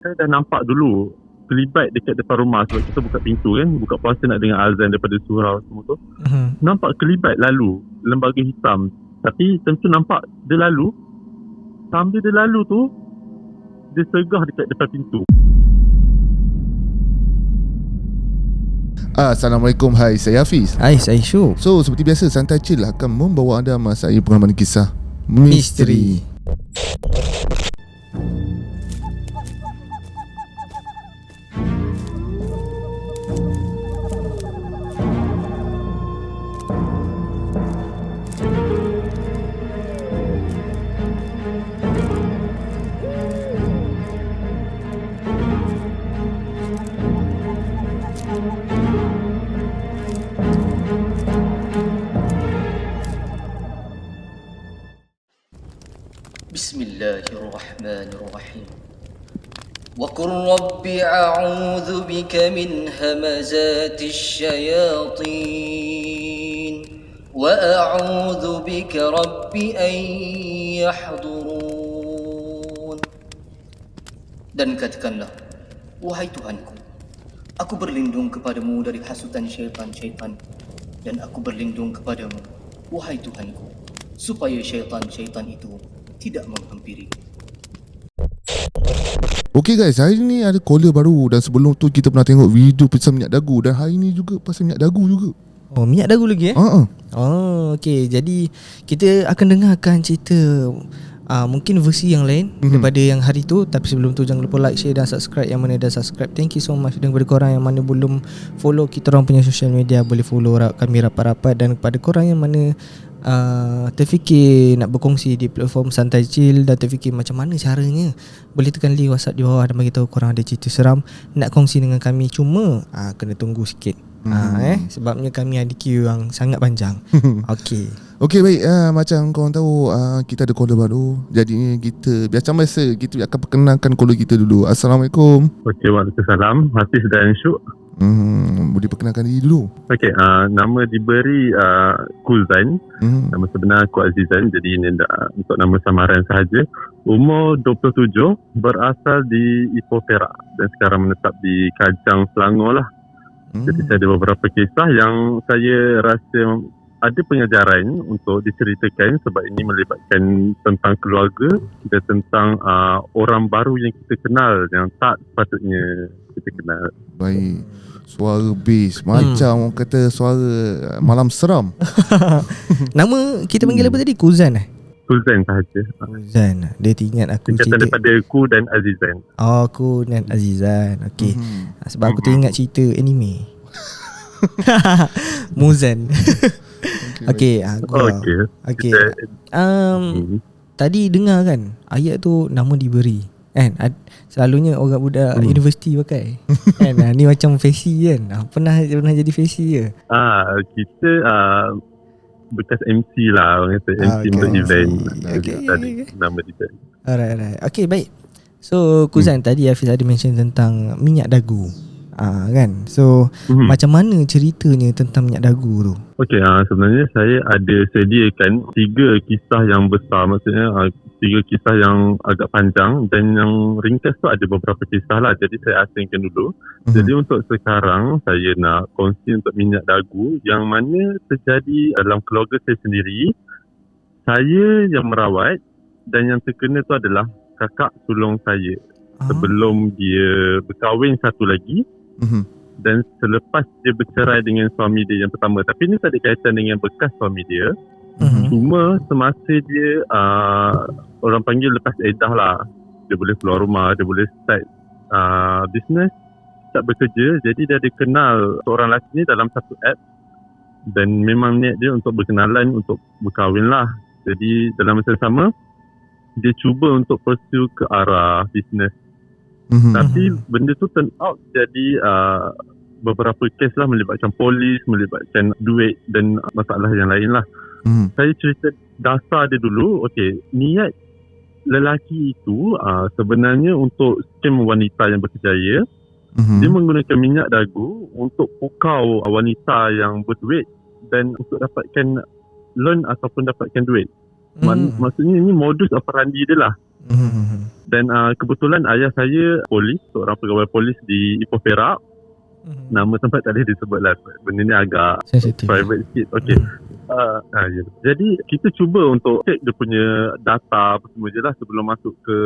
Saya dah nampak dulu kelibat dekat depan rumah sebab kita buka pintu kan, buka puasa nak dengar azan daripada surau semua tu. Nampak kelibat lalu, lembaga hitam. Tapi tentu nampak dia lalu. Sambil dia lalu tu, dia segah dekat depan pintu. Assalamualaikum, hai, saya Hafiz. Hai, saya Syuk. So, seperti biasa, Santai Chill akan membawa anda masai pengalaman kisah misteri. Bismillahirrahmanirrahim. Wa qur rabbi a'udzu bika min hamazatis syayatin wa a'udzu bika rabbi an yahdurun. Dan katakanlah, wahai Tuhanku, aku berlindung kepadamu dari hasutan syaitan-syaitan, dan aku berlindung kepadamu, wahai Tuhanku, supaya syaitan-syaitan itu tidak menghampiri. Okay guys, hari ni ada caller baru. Dan sebelum tu kita pernah tengok video pasal minyak dagu. Dan hari ni juga pasal minyak dagu juga. Oh, minyak dagu lagi Oh, okay. Jadi kita akan dengarkan cerita mungkin versi yang lain daripada yang hari tu. Tapi sebelum tu jangan lupa like, share dan subscribe. Yang mana dah subscribe, thank you so much. Dan kepada korang yang mana belum follow kita orang punya social media, boleh follow kami rapat-rapat. Dan kepada korang yang mana terfikir nak berkongsi di platform Santai Chill dan terfikir macam mana caranya, boleh tekan link WhatsApp di bawah dan bagi tahu korang ada cerita seram nak kongsi dengan kami. Cuma kena tunggu sikit. Sebabnya kami ada queue yang sangat panjang. Okey. Okay, baik. Macam korang tahu, kita ada caller baru. Jadi kita biasa kita akan perkenalkan caller kita dulu. Assalamualaikum. Okey, waalaikumsalam. Hafiz dan Syuk. Boleh perkenalkan diri dulu. Okey, nama diberi Kuzan. Nama sebenar aku Azizan. Jadi ini untuk nama samaran sahaja. Umur 27, berasal di Ipoh Perak dan sekarang menetap di Kajang, Selangor lah. Jadi saya ada beberapa kisah yang saya rasa ada pengajaran untuk diceritakan sebab ini melibatkan tentang keluarga dan tentang orang baru yang kita kenal yang tak sepatutnya kita kenal. Baik. Suara bass macam orang kata suara malam seram. Nama kita panggil apa tadi? Kuzan Kuzan sahaja. Kuzan. Dia ingat aku cerita daripada Ku dan Azizan. Oh, Ku dan Azizan. Okey. Sebab aku teringat cerita anime. Muzan. Okey, okey. Tadi dengar kan ayat tu nama diberi kan, selalunya orang budak universiti pakai kan. Ni macam fesi kan. Pernah jadi fesi ke? Kita bekas MC lah, orang kata MC untuk event. Tadi nama diberi. Alright. Okey, baik. So Kuzan, tadi Hafiz ada mention tentang minyak dagu. Kan. So macam mana ceritanya tentang minyak dagu tu? Okey, sebenarnya saya ada sediakan 3 kisah yang besar. Maksudnya 3 kisah yang agak panjang dan yang ringkas tu ada beberapa kisah lah. Jadi saya asingkan dulu. Jadi untuk sekarang saya nak kongsi untuk minyak dagu yang mana terjadi dalam keluarga saya sendiri. Saya yang merawat dan yang terkena tu adalah kakak sulung saya. Sebelum dia berkahwin satu lagi. Dan selepas dia bercerai dengan suami dia yang pertama. Tapi ni tak ada kaitan dengan bekas suami dia. Cuma semasa dia orang panggil lepas edah lah, dia boleh keluar rumah, dia boleh start business, start bekerja. Jadi dia ada kenal seorang lelaki ni dalam satu app. Dan memang niat dia untuk berkenalan, untuk berkahwin lah. Jadi dalam masa sama dia cuba untuk pursue ke arah business. Tapi benda tu turn out jadi beberapa kes lah, melibatkan polis, melibatkan duit dan masalah yang lain lah. Saya cerita dasar dia dulu. Okey, niat lelaki itu sebenarnya untuk scam wanita yang berkejaya. Dia menggunakan minyak dagu untuk pukau wanita yang berduit dan untuk dapatkan loan ataupun dapatkan duit. Maksudnya ini modus operandi dia lah. Dan kebetulan ayah saya polis, seorang pegawai polis di Ipoh Perak. Nama tempat tadi disebut lah. Benda ni agak sensitif, private sikit. Okay. Ya. Jadi kita cuba untuk check dia punya data apa semua je lah sebelum masuk ke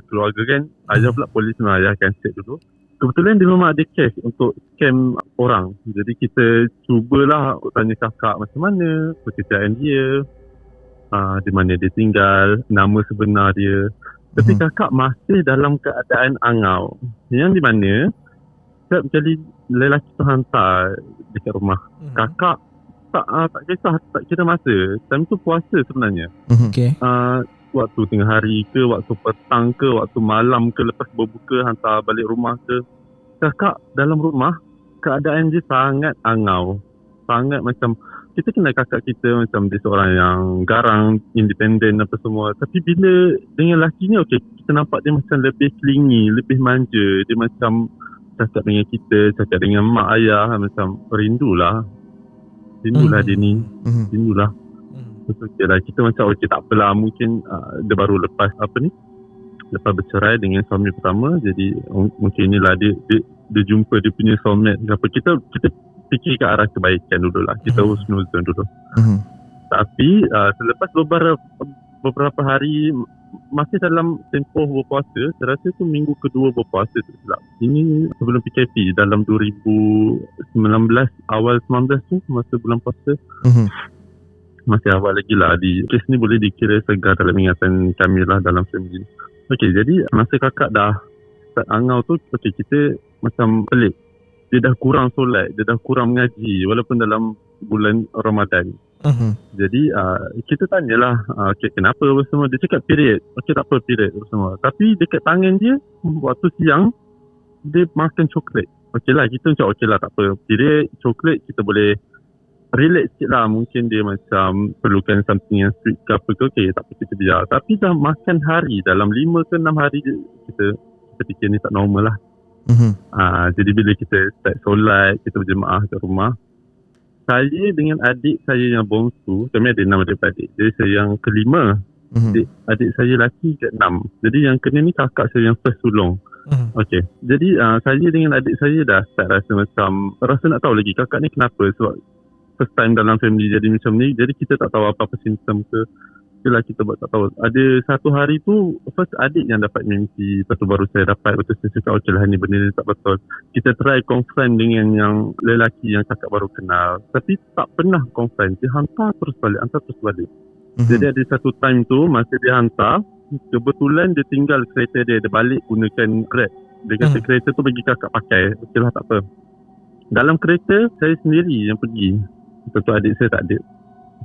keluarga kan. Ayah pula polis, ayah akan check dulu. Kebetulan dia memang ada case untuk scam orang. Jadi kita cubalah tanya kakak macam mana pekerjaan dia, di mana dia tinggal, nama sebenar dia. Tapi kakak masih dalam keadaan angau. Yang di mana setiap kali lelaki tu hantar dekat rumah, kakak tak kisah, tak kira masa. Time tu puasa sebenarnya. Okay. Waktu tengah hari ke, waktu petang ke, waktu malam ke, lepas berbuka hantar balik rumah ke, kakak dalam rumah keadaan dia sangat angau. Sangat macam, kita kenal kakak kita macam dia seorang yang garang, independen apa semua. Tapi bila dengan lelaki ni, okay, kita nampak dia macam lebih clingy, lebih manja. Dia macam cakap dengan kita, cakap dengan mak ayah, macam rindulah dia ni, rindulah. Okay lah, kita macam okay tak apalah, mungkin dia baru lepas bercerai dengan suami pertama, jadi mungkin inilah dia jumpa dia punya soulmate. Kita fikir ke arah kebaikan dulu lah, kita husnuzon dulu. Tapi selepas beberapa hari masih dalam tempoh berpuasa, saya rasa tu minggu kedua berpuasa tu silap. Ini sebelum PKP dalam 2019, awal 19 tu, masa bulan puasa. Masih awal lagi lah. Kes ni boleh dikira segar dalam ingatan kami lah dalam family. Okey, jadi masa kakak dah start angau tu, okey, kita macam pelik. Dia dah kurang solat, dia dah kurang mengaji walaupun dalam bulan Ramadan. Jadi kita tanyalah, okay, kenapa apa semua. Dia cakap period. Okey, tak apa period apa semua. Tapi dekat tangan dia waktu siang dia makan coklat. Okey lah, kita macam okey lah, tak apa period, coklat kita boleh relate sikit lah. Mungkin dia macam perlukan something yang sweet ke apa ke, okey tak apa kita biar. Tapi dah makan hari, dalam 5 ke 6 hari kita fikir ni tak normal lah. Jadi bila kita start solat, kita berjemaah kat rumah, saya dengan adik saya yang bongsu, kami ada 6 adik-adik. Jadi saya yang kelima, adik saya lelaki ke 6. Jadi yang kena ni kakak saya yang first sulung. Okey. Jadi saya dengan adik saya dah start rasa nak tahu lagi kakak ni kenapa. Sebab first time dalam family jadi macam ni, jadi kita tak tahu apa-apa simptom ke. Itulah kita buat tak tahu. Ada satu hari tu first adik yang dapat mimpi, lepas tu baru saya dapat. Betul saya cakap okey lah, ni benda ni tak betul. Kita try confront dengan yang lelaki yang kakak baru kenal, tapi tak pernah confront. Dia hantar terus balik. Jadi ada satu time tu masa dia hantar, kebetulan dia tinggal kereta dia balik gunakan Grab. Dia kata kereta tu bagi kakak pakai. Okey lah, tak apa. Dalam kereta saya sendiri yang pergi, betul adik saya tak ada.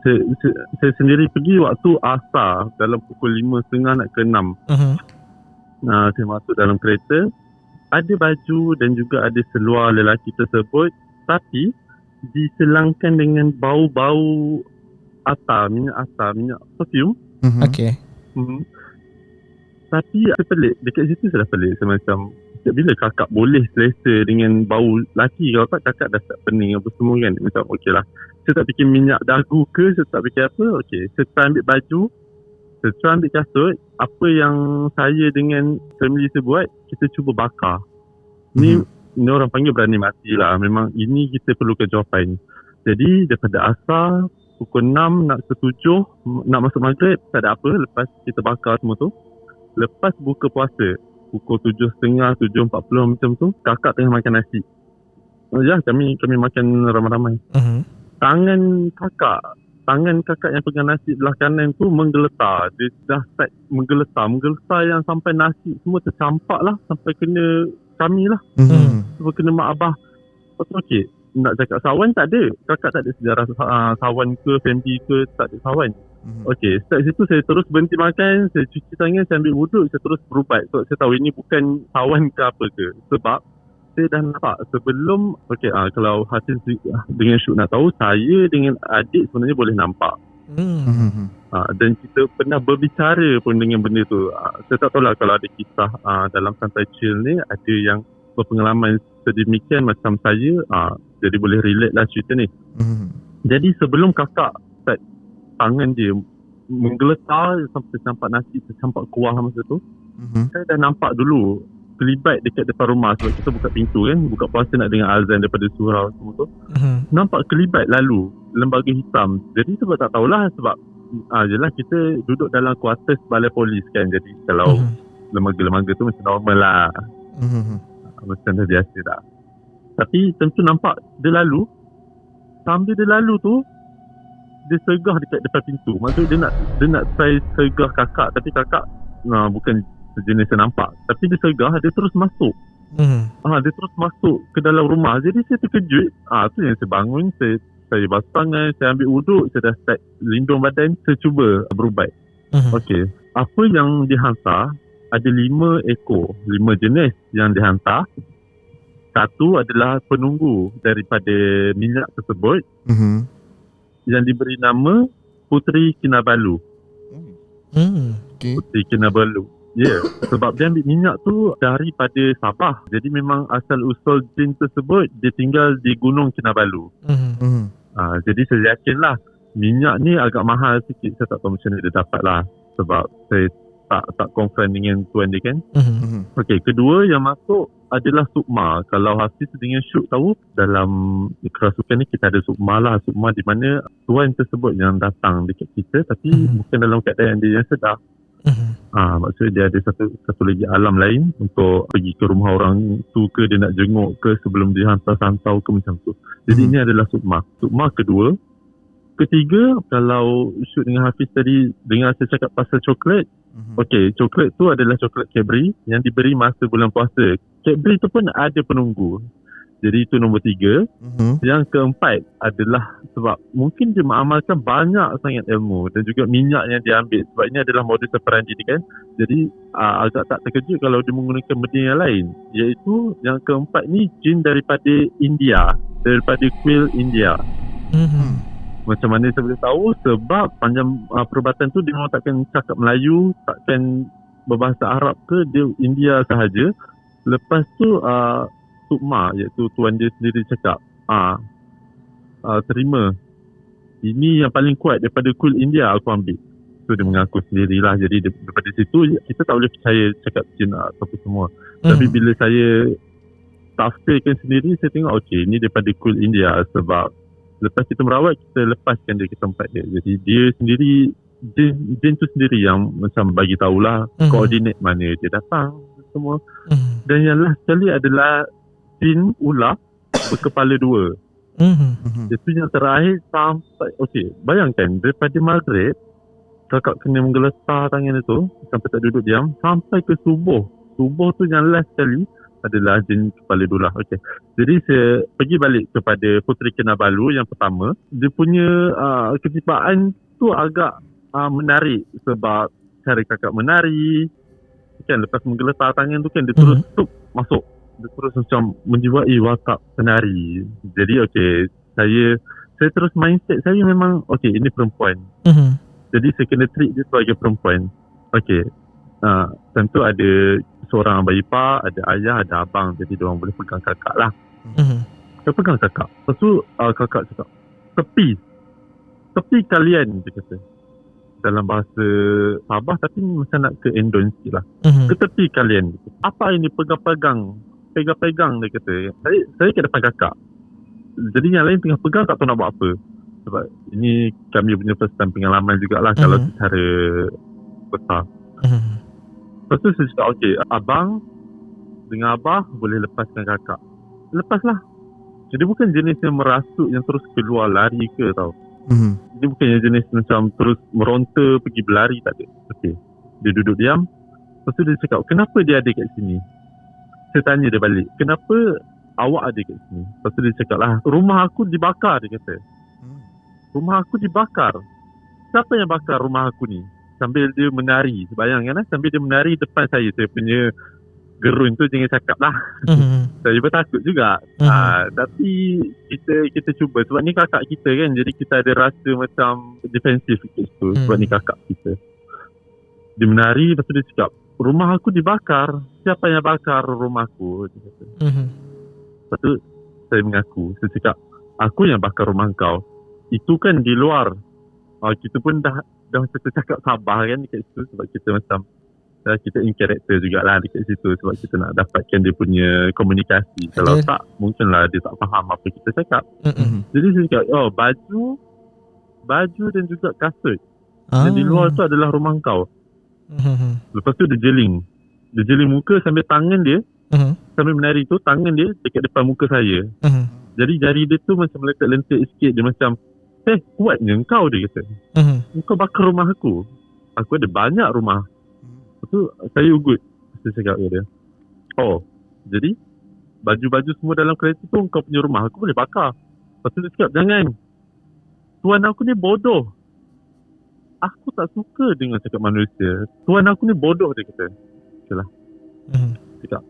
Saya sendiri pergi waktu asar dalam pukul 5.30 nak ke 6. Saya masuk dalam kereta, ada baju dan juga ada seluar lelaki tersebut, tapi diselangkan dengan bau-bau minyak perfume. Okay. Tapi saya pelik, dekat situ saya dah pelik. Saya macam, bila kakak boleh selesa dengan bau laki, kalau tak kakak dah start pening apa semua kan. Macam okey lah, saya tak fikir minyak dagu ke, saya tak fikir apa. Okey, saya try ambil baju, saya try ambil kasut. Apa yang saya dengan family saya buat, kita cuba bakar. Ni orang panggil berani mati lah. Memang ini kita perlukan jawapan. Jadi daripada asar pukul 6 nak ke 7 nak masuk maghrib, tak ada apa. Lepas kita bakar semua tu, lepas buka puasa pukul 7.30, 7.40 macam tu, kakak tengah makan nasi. Ya, kami makan ramai-ramai. Tangan kakak yang pegang nasi belah kanan tu menggeletar. Dia dah start menggeletar yang sampai nasi semua tercampak lah, sampai kena kami lah. Sampai kena mak abah. Okey, nak cakap sawan tak ada. Kakak tak ada sejarah sawan ke, family ke, tak ada sawan. Okey, start situ saya terus berhenti makan, saya cuci tangan, saya ambil wuduk, saya terus berubat. So, saya tahu ini bukan sawan ke apa ke. Sebab saya dah nampak sebelum, kalau hasil dengan Syuk nak tahu, saya dengan adik sebenarnya boleh nampak. Dan kita pernah berbicara pun dengan benda tu. Saya tak tahu lah kalau ada kisah dalam Santai Chill ni, ada yang berpengalaman sedemikian macam saya, jadi boleh relate lah cerita ni. Jadi sebelum kakak start tangan dia menggeletar sampai nampak nasi tercampak kuah masa tu. Saya dah nampak dulu kelibat dekat depan rumah sebab kita buka pintu kan, buka puasa nak dengar azan daripada surau semua tu. Nampak kelibat lalu lembaga hitam. Jadi sebab tak tahulah sebab jelah kita duduk dalam kuartus balai polis kan. Jadi kalau lembaga-lembaga tu macam normal lah. Macam dah biasa dah. Tapi tentu nampak dia lalu. Sambil dia lalu tu dia sergah dekat depan pintu. Maksudnya dia nak try sergah kakak, tapi kakak bukan sejenis yang nampak. Tapi dia sergah, dia terus masuk. Dia terus masuk ke dalam rumah. Jadi saya terkejut. Tu yang saya bangun, saya basuh tangan, saya ambil wuduk, saya dah start lindung badan, saya cuba berubat. Okey. Apa yang dihantar ada 5 ekor, 5 jenis yang dihantar. Satu adalah penunggu daripada minyak tersebut. Yang diberi nama Puteri Kinabalu. Puteri Kinabalu. Ya, sebab dia ambil minyak tu daripada Sabah. Jadi memang asal usul jin tersebut dia tinggal di Gunung Kinabalu. Jadi saya yakinlah minyak ni agak mahal sikit. Saya tak tahu macam mana dia dapat lah. Sebab saya tak confirm dengan tuan dia kan. Okey, kedua yang masuk adalah Sukma. Kalau Hafiz dengan Syuk tahu, dalam kerasukan ni kita ada Sukma lah. Sukma di mana tuan tersebut yang datang dekat kita tapi bukan dalam keadaan dia yang sedar. Maksudnya dia ada satu lagi alam lain untuk pergi ke rumah orang tu ke, dia nak jenguk ke sebelum dia hantar santau ke macam tu. Jadi ini adalah Sukma. Sukma kedua. Ketiga, kalau Syuk dengan Hafiz tadi dengar saya cakap pasal coklat. Okey, coklat tu adalah coklat Cadbury yang diberi masa bulan puasa. Cadbury tu pun ada penunggu. Jadi itu nombor 3. Yang keempat adalah sebab mungkin dia mengamalkan banyak sangat ilmu dan juga minyak yang dia ambil. Sebab ini adalah modus operandi dia kan. Jadi agak tak terkejut kalau dia menggunakan benda yang lain. Iaitu yang keempat ni jin daripada India. Daripada kuil India. Macam mana saya boleh tahu? Sebab panjang perubatan tu dia takkan cakap Melayu, takkan berbahasa Arab ke, dia India sahaja. Lepas tu Sukma, iaitu tuan dia sendiri cakap, terima, ini yang paling kuat daripada kuil India aku ambil. So dia mengaku sendirilah. Jadi daripada situ kita tak boleh percaya cakap jin ataupun semua. Tapi bila saya tafsirkan sendiri, saya tengok okey, ini daripada kuil India. Sebab lepas kita merawat, kita lepaskan dia ke tempat dia. Jadi dia sendiri, jin tu sendiri yang macam bagi tahulah koordinat mana dia datang semua. Dan yang last sekali adalah jin ular berkepala 2. Itu yang terakhir sampai, okey, bayangkan daripada maghrib kakak kena menggeletar tangan itu sampai tak duduk diam sampai ke subuh. Subuh tu yang last sekali adalah jin kepala 2 lah. Okay. Jadi saya pergi balik kepada Puteri Kinabalu yang pertama. Dia punya ketipaan tu agak menarik sebab cara kakak menari kan, lepas menggeletar tangan tu kan dia terus masuk. Dia terus macam menjiwai watak penari. Jadi saya terus mindset saya memang ini perempuan. Jadi saya kena treat dia sebagai perempuan. Tentu ada seorang abang ipar, ada ayah, ada abang. Jadi diorang boleh pegang kakak lah. Saya pegang kakak. Lepas tu kakak cakap, tepi kalian, dia kata. Dalam bahasa Sabah tapi macam nak ke Indon sikit lah. Ke tepi kalian. Apa ini pegang-pegang, dia kata. Saya ke depan kakak. Jadi yang lain tengah pegang, tak tahu nak buat apa. Sebab ini kami punya pesan pengalaman jugalah kalau secara besar. Lepas tu saya cakap, abang dengan abah boleh lepaskan kakak. Lepaslah. Jadi bukan jenis yang merasuk yang terus keluar lari ke tau. Dia bukan yang jenis macam terus meronta pergi berlari, tak ada. Dia duduk diam. Lepas tu dia cakap, kenapa dia ada kat sini? Saya tanya dia balik, kenapa awak ada kat sini? Lepas tu dia cakap lah, rumah aku dibakar, dia kata. Rumah aku dibakar. Siapa yang bakar rumah aku ni? Sambil dia menari, bayangkan lah, sambil dia menari depan saya punya gerun tu, jangan cakap lah. Saya pun takut juga. Tapi kita cuba, sebab ni kakak kita kan, jadi kita ada rasa macam defensif sikit tu, sebab ni kakak kita. Dia menari, lepas tu dia cakap, rumah aku dibakar, siapa yang bakar rumah aku? Dia kata. Lepas tu saya mengaku, saya cakap, aku yang bakar rumah kau. Itu kan di luar. Kita pun dah dah macam tercakap sabar kan dekat situ, sebab kita macam kita in character jugalah dekat situ, sebab kita nak dapatkan dia punya komunikasi. Kalau tak, mungkinlah dia tak faham apa kita cakap. Jadi saya cakap, baju dan juga kasut. Dan di luar tu adalah rumah kau. Lepas tu dia jeling muka sambil tangan dia, sambil menari tu, tangan dia dekat depan muka saya. Jadi jari dia tu macam lentik-lentik sikit. Dia macam, kuatnya engkau, dia kata. Engkau bakar rumah aku ada banyak rumah. Lepas tu saya ugut. Saya cakap ke dia, jadi baju-baju semua dalam kereta tu engkau punya rumah, aku boleh bakar. Lepas tu dia cakap, jangan, tuan aku ni bodoh. Aku tak suka dengan cakap manusia. Tuan aku ni bodoh, dia kata. Okeylah. Cakap,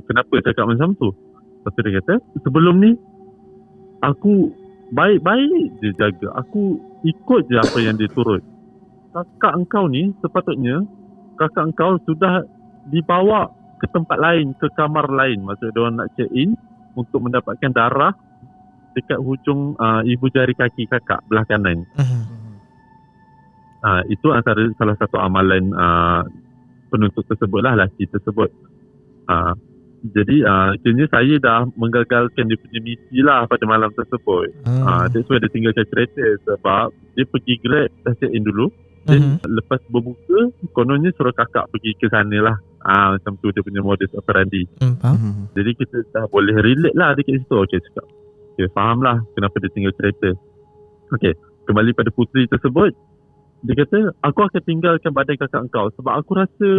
kenapa cakap macam tu? Lepas tu dia kata, sebelum ni aku baik-baik je jaga. Aku ikut je apa yang dia turut. Kakak engkau ni sepatutnya, kakak engkau sudah dibawa ke tempat lain, ke kamar lain. Maksudnya diorang nak check in untuk mendapatkan darah dekat hujung ibu jari kaki kakak belah kanan. Itu antara salah satu amalan penuntut tersebut lah, lelaki tersebut. Jadi akhirnya saya dah menggagalkan dia punya misi lah pada malam tersebut. That's why dia tinggalkan kereta, sebab dia pergi Grab, dah check in dulu. Dan lepas berbuka, kononnya suruh kakak pergi ke sana lah. Macam tu dia punya modus operandi. Jadi kita dah boleh relate lah dekat situ. Okay, cakap, okay, faham lah kenapa dia tinggal kereta. Okay, kembali pada puteri tersebut. Dia kata, aku akan tinggalkan badan kakak engkau sebab aku rasa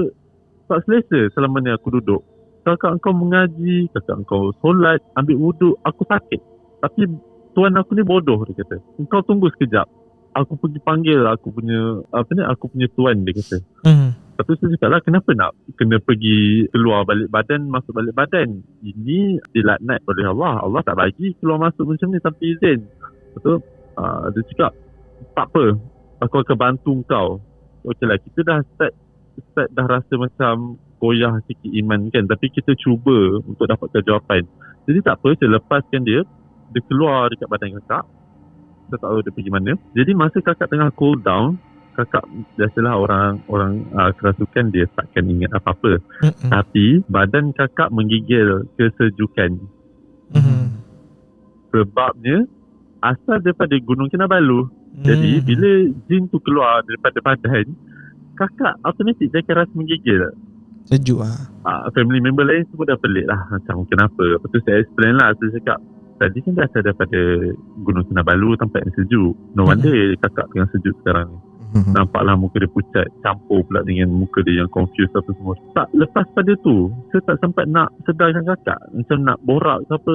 tak selesa selama ni aku duduk. Kakak engkau mengaji, kakak engkau solat, ambil wuduk, aku sakit. Tapi tuan aku ni bodoh, dia kata. Engkau tunggu sekejap. Aku pergi panggil aku punya tuan, dia kata. Lepas tu saya cakap lah, kenapa nak kena pergi keluar balik badan, masuk balik badan? Ini dilaknat oleh Allah. Allah tak bagi keluar masuk macam ni tanpa izin. Lepas tu dia cakap, tak apa, aku akan bantu kau. Okey lah, kita dah start dah rasa macam goyah sikit iman kan, tapi kita cuba untuk dapatkan jawapan. Jadi tak apa, saya lepaskan dia keluar dekat badan kakak. Saya tak tahu dia pergi mana. Jadi masa kakak tengah cool down, kakak biasalah orang kerasukan, dia takkan ingat apa-apa. Tapi badan kakak menggigil kesejukan. Sebabnya asal daripada Gunung Kinabalu. Jadi bila jin tu keluar daripada badan, kakak automatik dia akan rasa menggigil. Sejuk family member lain semua dah pelik lah, macam kenapa. Lepas tu saya explain lah, saya cakap, tadi kan dah asal daripada Gunung Kinabalu, tempat yang sejuk. No wonder kakak tengah sejuk sekarang ni. Nampaklah muka dia pucat, campur pula dengan muka dia yang confused apa semua. Tak, lepas pada tu saya tak sempat nak sedarkan kakak, macam nak borak ke apa,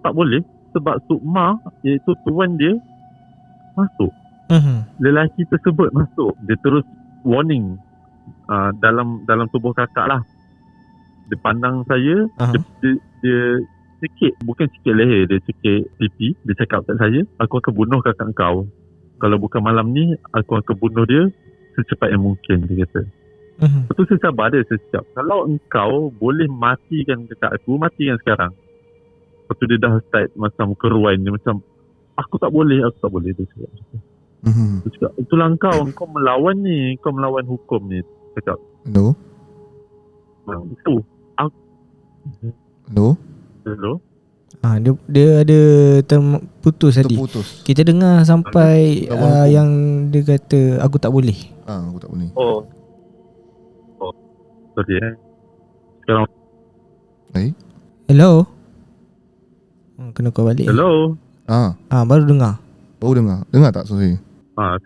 tak boleh. Sebab Sukma, iaitu tuan dia, masuk. Lelaki tersebut masuk. Dia terus warning dalam tubuh kakak lah. Dia pandang saya, dia sikit, bukan sikit leher, dia sikit pipi. Dia cakap kat saya, aku akan bunuh kakak kau. Kalau bukan malam ni, aku akan bunuh dia secepat yang mungkin, dia kata. Lepas tu saya sabar dia, saya cakap, kalau engkau boleh matikan kakak aku, matikan sekarang. Lepas tu dia dah start macam keruan, dia macam, aku tak boleh, dia cakap. Dia cakap, itulah engkau melawan ni, kau melawan hukum ni. Cakap, Hello? Dia ada terputus tadi. Kita dengar sampai yang dia kata aku tak boleh. Aku tak boleh. Sorry sekarang. Hello. Kena call balik. Hello. Baru dengar. Dengar tak suara saya?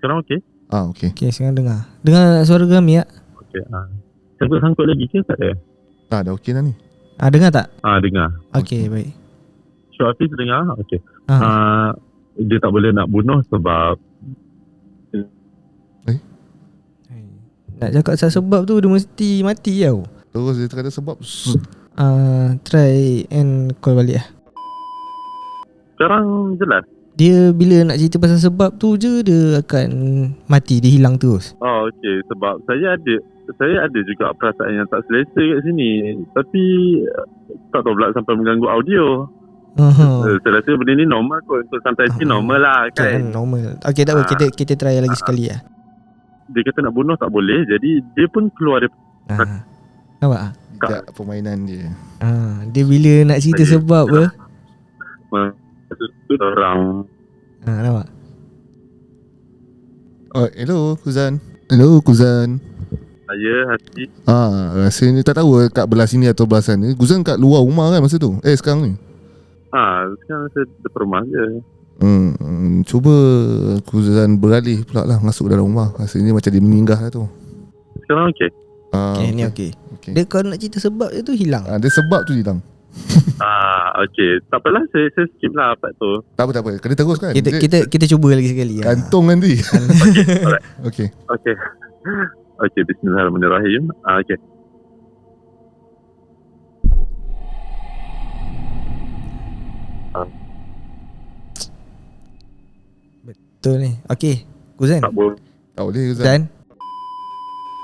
Sekarang okey? Okey. Okey, sekarang dengar. Dengar suara kami tak? Okey. Sangkut lagi ke tak ada? Dah okey dah ni. Dengar tak? Dengar. Okey, baik. Hafiz dengar? Okey. Dia tak boleh nak bunuh sebab nak cakap sebab tu dia mesti mati tau. Terus dia kata sebab. Try and call balik lah. Sekarang jelas. Dia bila nak cerita pasal sebab tu je, dia akan mati, dia hilang terus. Okey, sebab saya ada juga perasaan yang tak selesa kat sini. Tapi tak tahu pula sampai mengganggu audio. Saya rasa benda ni normal kot. Untuk sampai sini normal lah kan. Normal. Okey, tak apa, kita try lagi sekali lah. dia kata nak bunuh tak boleh. Jadi dia pun keluar dia. Nampak? Tak permainan dia. Dia bila nak cerita sebab apa? Itu orang. Nampak? Oh, hello Kuzan. Hello Kuzan. Saya Hati. Rasanya tak tahu kat belah sini atau belah sana. Kuzan kat luar rumah kan masa tu? Sekarang ni? Sekarang saya depan rumah je. Cuba Kuzan beralih pula lah masuk dalam rumah. Rasanya macam dia menginggah lah tu. Sekarang okey? Okay, ni okey. Dia kalau nak cerita sebab dia tu hilang. Dia sebab tu hilang. Okey. Tak apalah, saya skip lah part tu. Tak apa. Kena terus kan? Kita cuba lagi sekali. Kantung nanti. Okey, alright. Okey, bismillahirrahmanirrahim. Okey. Betul ni. Okey. Kuzan. Tak boleh. Tak boleh Kuzan. Dan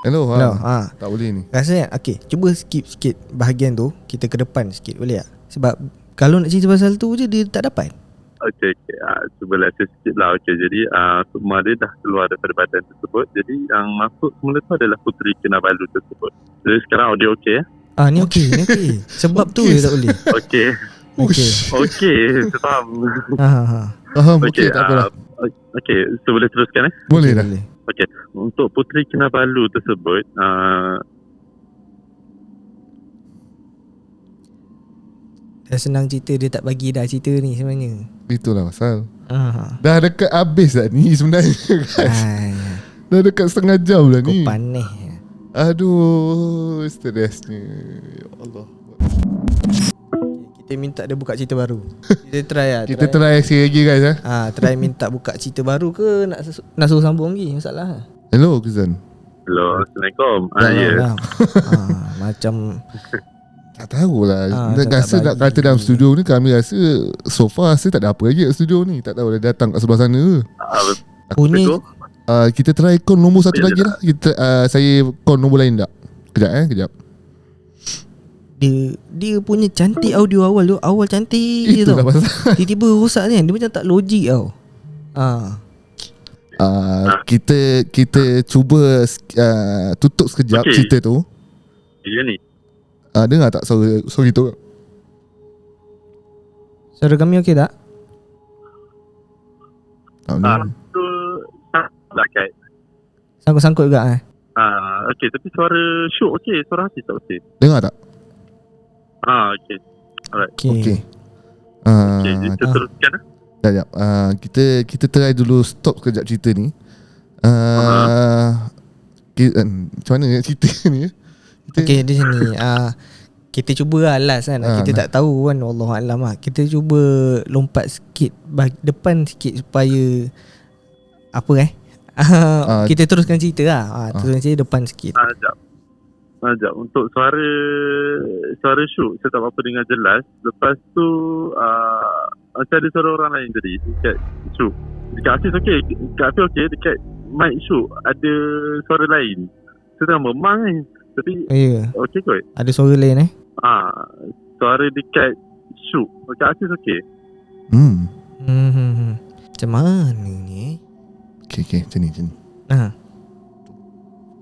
Hello. Hello. Tak boleh ni. Rasanya okey, cuba skip sikit bahagian tu, kita ke depan sikit boleh tak? Sebab kalau nak cerita pasal tu je dia tak dapat. Okey. Cubalah saya sikit lah. Okey, jadi Sukma dia dah keluar daripada badan tersebut. Jadi yang masuk semula tu adalah Puteri Kinabalu tersebut. Jadi sekarang audio okey? Ni okey, ni okey. Sebab tu dia tak boleh. Okey. Okey, saya faham. Faham, okey, tak apalah. Okey, so boleh teruskan Boleh dah. Okey, untuk Puteri Kinabalu tersebut, dah senang cerita, dia tak bagi dah cerita ni sebenarnya. Itulah pasal. Dah dekat habis dah ni sebenarnya guys. Dah dekat setengah jam dah ni. Kau panih. Aduh, stresnya. Ya Allah. Kita minta dia buka cerita baru. Kita try lah. Kita try sekali lagi guys. Try minta buka cerita baru ke nak suruh sambung lagi, masalah. Hello Kuzan. hello, Assalamualaikum. Ya. Macam tak tahulah. Nak tak rasa nak bagi. kata dalam studio ni kami rasa so far saya tak ada apa lagi kat studio ni. Tak tahu dah datang kat sebelah sana ke. Bunyi Kita try call nombor satu lagi lah. Saya call nombor lain tak? Kejap. dia punya cantik audio awal tu. Awal cantik je Itulah tau. pasal. Tiba-tiba rosak ni. Dia macam tak logik tau. Kita cuba tutup sekejap Okey. cerita tu. Ya ni. Dengar tak suara tu? Suara kami okey tak? Tak boleh. Tu tak kait. Sangkut-sangkut juga Okey, tapi suara Syuk okey, suara Hati tak okey. Dengar tak? Okey. Alright. Okey. Okey, kita teruskan. Sekejap. Kita try dulu stop sekejap cerita ni. Macam mana cerita ni? Okey, di sini kita cuba lah last kan. Kita tak tahu kan, wallahualam lah. Kita cuba lompat sikit depan sikit supaya apa kita teruskan cerita lah. Teruskan cerita depan sikit. Sekejap. Untuk suara Syuk saya tak apa dengar jelas. Lepas tu macam ada suara orang lain tadi dekat Syuk. Dekat Hafiz okey, dekat Hafiz okey, dekat mic Syuk ada suara lain. Saya tengah memang ni. Tapi okey kot. Ada suara lain suara dekat Syuk. Dekat Hafiz okey. Macam mana ni? Okey, macam ni.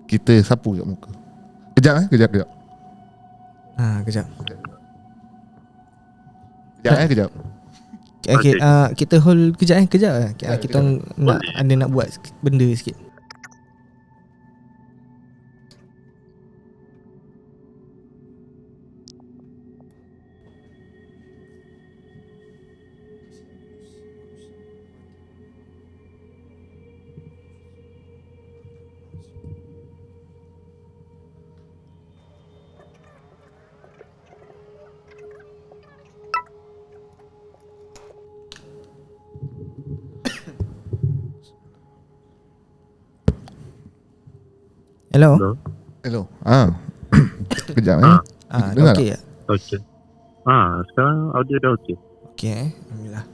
Kita sapu kat muka. Kejap. Kejap. Kejap. Okay, kita hold kejap. Kita nak buat benda sikit. Hello. Kejap dengar okey tak? Okey. Sekarang audio dah okey. Okey, alhamdulillah.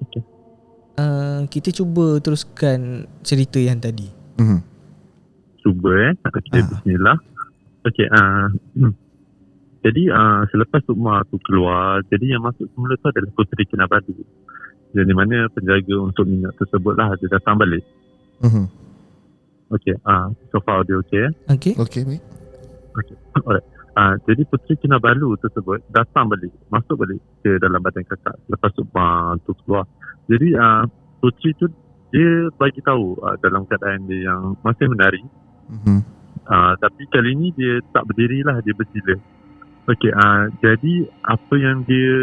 Okey. Kita cuba teruskan cerita yang tadi. Cuba okey, bismillah. Okey, jadi selepas Sukma tu keluar, jadi yang masuk semula tu adalah Puteri Kinabalu. Jadi mana penjaga untuk minyak tersebut lah dia datang balik. Okay, so far audio okay. Okay. Okey, baik. Okay, alright. Jadi Puteri Kinabalu tersebut datang balik, masuk balik ke dalam badan kakak lepas Sukma tu keluar. Jadi Puteri tu dia bagi tahu dalam keadaan dia yang masih menari. Tapi kali ni dia tak berdiri lah, dia bersila. Okey, jadi apa yang dia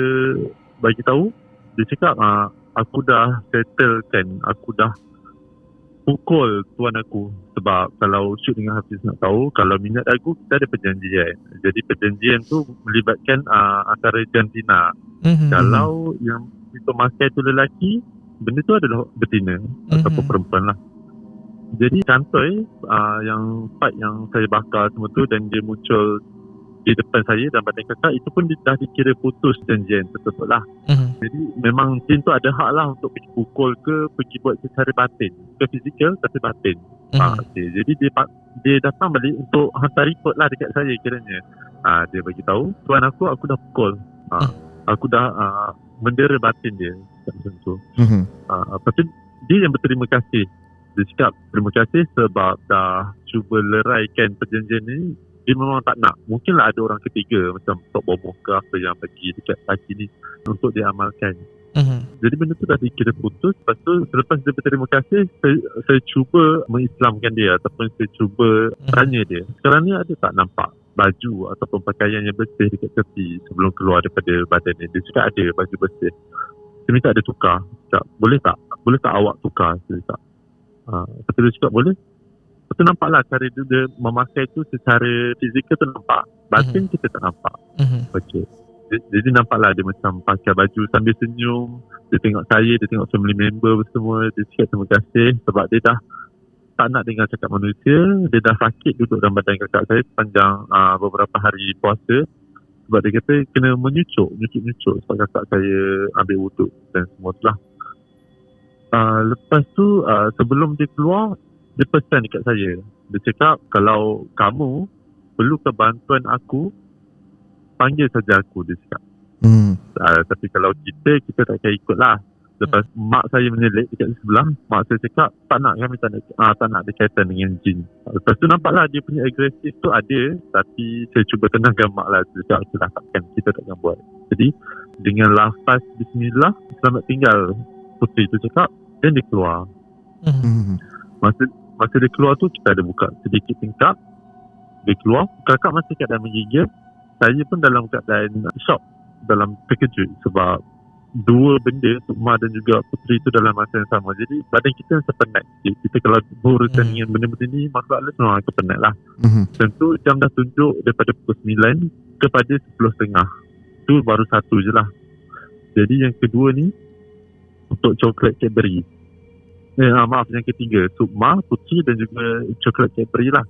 bagi tahu, dia cakap aku dah settlekan, aku dah pukul tuan aku. Sebab kalau Syuk dengan Hafiz nak tahu, kalau minat lagu kita ada perjanjian. Jadi perjanjian tu melibatkan antara jantina. Kalau yang pemakai tu lelaki, benda tu adalah betina ataupun perempuan lah. Jadi kantoi yang part yang saya bakar semua tu dan dia muncul di depan saya dan badan kakak, itu pun dah dikira putus janjian tersebut lah. Jadi memang jin tu ada hak lah untuk pergi pukul ke, pergi buat secara batin, ke fizikal tapi batin. Okay. Jadi dia datang balik untuk hantar report lah dekat saya kiranya. Dia bagi tahu, tuan aku dah pukul. Aku dah mendera batin dia macam tu. Lepas tu dia yang berterima kasih. Dia cakap terima kasih sebab dah cuba leraikan perjanjian ni. Dia memang tak nak. Mungkinlah ada orang ketiga macam Tok Bomoh ke apa yang pergi dekat kaki ni untuk diamalkan. Jadi benda tu dah dikira putus. Lepas tu selepas dia berterima kasih, saya cuba mengislamkan dia ataupun saya cuba tanya dia, sekarang ni ada tak nampak baju ataupun pakaian yang bersih dekat tepi sebelum keluar daripada badan ni? Dia cakap ada baju bersih. Saya minta dia tukar. Cakap, boleh tak awak tukar? Saya cakap, lepas tu dia cakap boleh. Lepas tu nampaklah cara dia memakai tu secara fizikal tu nampak. Batin kita tak nampak. Okay. Jadi nampaklah dia macam pakai baju sambil senyum. Dia tengok saya, dia tengok family member semua. Dia cakap terima kasih sebab dia dah tak nak dengar cakap manusia. Dia dah sakit duduk dalam badan kakak saya sepanjang beberapa hari puasa. Sebab dia kata kena nyucuk sebab kakak saya ambil wuduk dan semua tu lah. Lepas tu sebelum dia keluar, dia pesan dekat saya. Dia cakap kalau kamu perlukan bantuan aku, panggil saja aku, dia cakap. Tapi kalau kita tak akan ikut lah. Lepas mak saya menyelit dekat sebelah, mak saya cakap tak nak kami tak nak berkaitan dengan jin. Lepas tu nampaklah dia punya agresif tu ada, tapi saya cuba tenangkan mak lah. Dia cakap kita takkan buat. Jadi dengan lafaz bismillah, selamat tinggal, Puteri tu cakap, dan dia keluar. Masa dia keluar tu kita ada buka sedikit tingkap. Dia keluar, kakak masih keadaan menggigil. Saya pun dalam keadaan shock, dalam terkejut sebab dua benda, Sukma dan juga Puteri tu dalam masa yang sama. Jadi badan kita macam penat. Kita kalau berurusan dengan benda-benda ni, masalah semua akan penat lah. Tentu jam dah tunjuk daripada pukul 9 kepada 10.30. Tu baru satu je lah. Jadi yang kedua ni untuk coklat Cadbury. Maaf, yang ketiga Sukma, Puteri dan juga coklat Cadbury lah.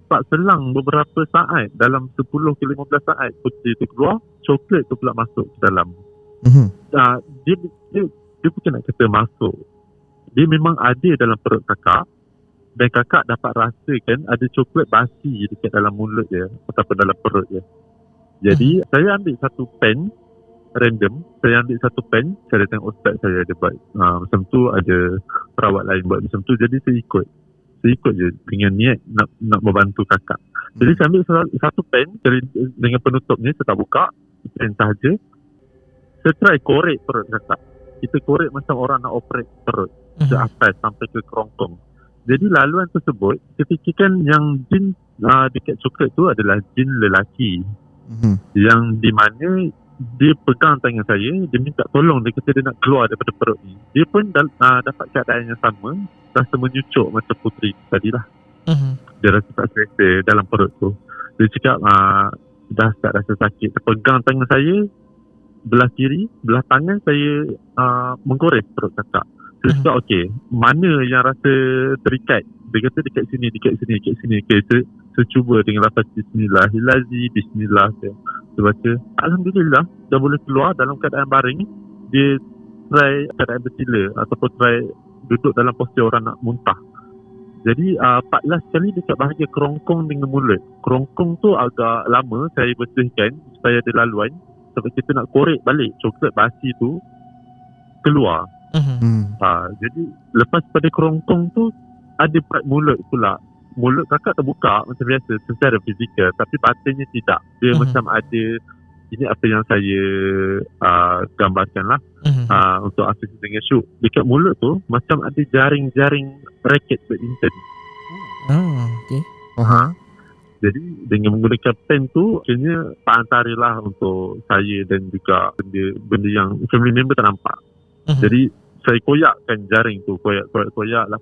Pak selang beberapa saat, dalam 10 ke 15 saat Puteri tu keluar, coklat tu pula masuk ke dalam. Dia bukan nak kata masuk, dia memang ada dalam perut kakak. Dan kakak dapat rasakan ada coklat basi dekat dalam mulut dia ataupun dalam perut dia. Jadi saya ambil satu pen random, saya ambil satu pen, saya datang ustaz saya ada buat macam tu, ada perawat lain buat macam tu. Jadi saya ikut je dengan niat nak membantu kakak. Jadi saya ambil satu pen dengan penutupnya, saya tak buka, pen sahaja. Saya try korek perut kakak. Kita korek macam orang nak operate perut ke atas sampai ke kerongkong. Jadi laluan tersebut, kita fikirkan yang jin dekat coklat tu adalah jin lelaki. Yang di mana dia pegang tangan saya, dia minta tolong, dia kata dia nak keluar daripada perut ni. Dia pun dapat keadaan yang sama, rasa menyucuk macam Puteri tadilah. Dia rasa tak selesa dalam perut tu. Dia cakap dah start rasa sakit. Dia pegang tangan saya, belah kiri, belah tangan saya menggores perut kakak. Saya cakap okey, mana yang rasa terikat? Dia kata dekat sini. Okay, saya cuba dengan lafaz bismillahirrahmanirrahim, bismillah. Saya baca, alhamdulillah dah boleh keluar dalam keadaan baring. Dia try keadaan bersila ataupun try duduk dalam posisi orang nak muntah. Jadi 14 kali dekat bahagian kerongkong dengan mulut. Kerongkong tu agak lama saya bersihkan supaya ada laluan, sebab kita nak korek balik coklat basi tu keluar. Jadi lepas pada kerongkong tu ada part mulut pula. Mulut kakak terbuka macam biasa secara fizikal, tapi batinnya tidak. Dia macam ada, ini apa yang saya gambarkan lah untuk asosiasi dengan shoot. Dekat mulut tu macam ada jaring-jaring raket badminton. Okay. Jadi dengan menggunakan pen tu akhirnya tak antarilah untuk saya dan juga benda yang family member tak nampak. Jadi saya koyakkan jaring tu, koyak lah.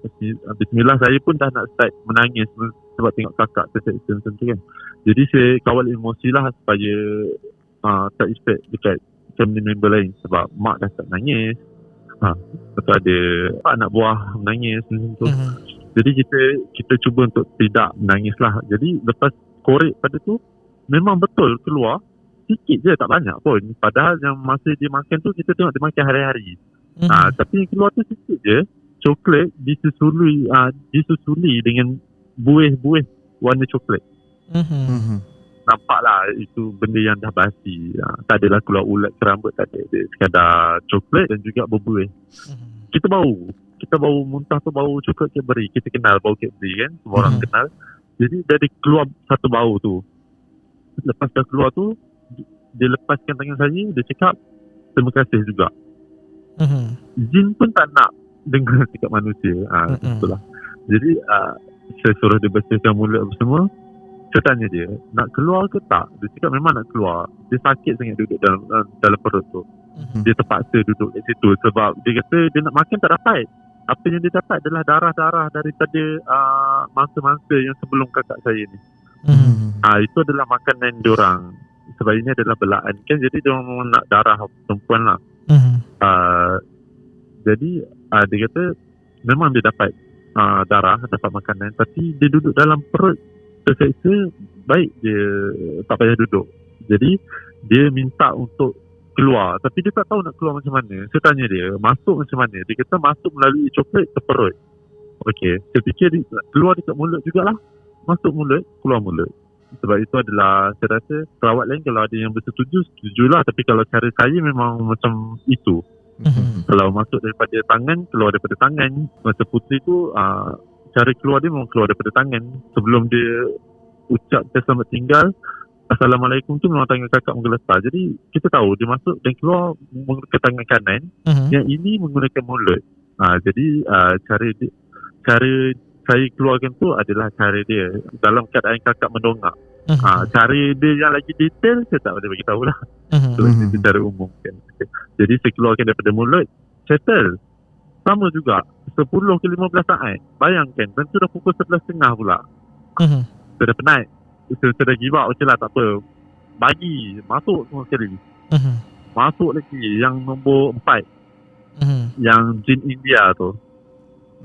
Bismillah, saya pun dah nak start menangis sebab tengok kakak tersection macam tu kan. Jadi saya kawal emosi lah supaya tak effect dekat family member lain, sebab mak dah start nangis, lepas tu ada anak buah menangis macam tu. Jadi kita cuba untuk tidak menangis lah. Jadi lepas korek pada tu memang betul keluar sikit je, tak banyak pun. Padahal yang masa dia makan tu kita tengok dia makan hari-hari. Tapi yang keluar tu sikit je, coklat disusuli dengan buih-buih warna coklat. Nampaklah itu benda yang dah basi. Tak adalah keluar ulat ke rambut, tak ada. Dia sekadar coklat dan juga berbuih. Kita bau muntah tu, bau coklat Cadbury. Kita kenal bau Cadbury kan, semua orang kenal. Jadi dari keluar satu bau tu. Lepas dah keluar tu, dia lepaskan tangan saya, dia cakap terima kasih juga. Jin pun tak nak dengar cakap manusia. Itulah. Jadi saya suruh dia bersihkan mulut apa semua. Saya tanya dia, nak keluar ke tak? Dia cakap memang nak keluar. Dia sakit sangat duduk dalam perut tu. Dia terpaksa duduk kat situ sebab dia kata dia nak makan tak dapat. Apa yang dia dapat adalah darah-darah daripada mangsa-mangsa yang sebelum kakak saya ni. Itu adalah makanan diorang. Sebab ini adalah belaan kan, jadi diorang nak darah perempuan lah. Jadi dia kata memang dia dapat darah, dapat makanan, tapi dia duduk dalam perut terseksa, baik dia tak payah duduk. Jadi dia minta untuk keluar, tapi dia tak tahu nak keluar macam mana. Saya tanya dia masuk macam mana, dia kata masuk melalui coklat ke perut. Okey, saya fikir keluar dekat mulut jugalah. Masuk mulut, keluar mulut. Sebab itu adalah, saya rasa perawat lain kalau ada yang bersetuju, setujulah. Tapi kalau cara saya memang macam itu. Kalau masuk daripada tangan, keluar daripada tangan. Masa putri tu cara keluar dia memang keluar daripada tangan. Sebelum dia ucap selamat tinggal, Assalamualaikum tu memang tangan kakak menggeletar. Jadi kita tahu dia masuk dan keluar menggunakan tangan kanan. Yang ini menggunakan mulut. Jadi cara saya keluarkan tu adalah cara dia dalam keadaan kakak mendongak. Cara dia yang lagi detail saya tak boleh bagi tahu lah. Secara umum kan. Jadi saya keluarkan daripada mulut, settle. Sama juga 10 ke 15 saat. Bayangkan, dan tu dah pukul 11.30 pula. Saya dah penat. Saya dah give up. Okey lah, tak apa. Bagi, masuk semua sekali. Masuk lagi yang nombor 4. Yang jin India tu.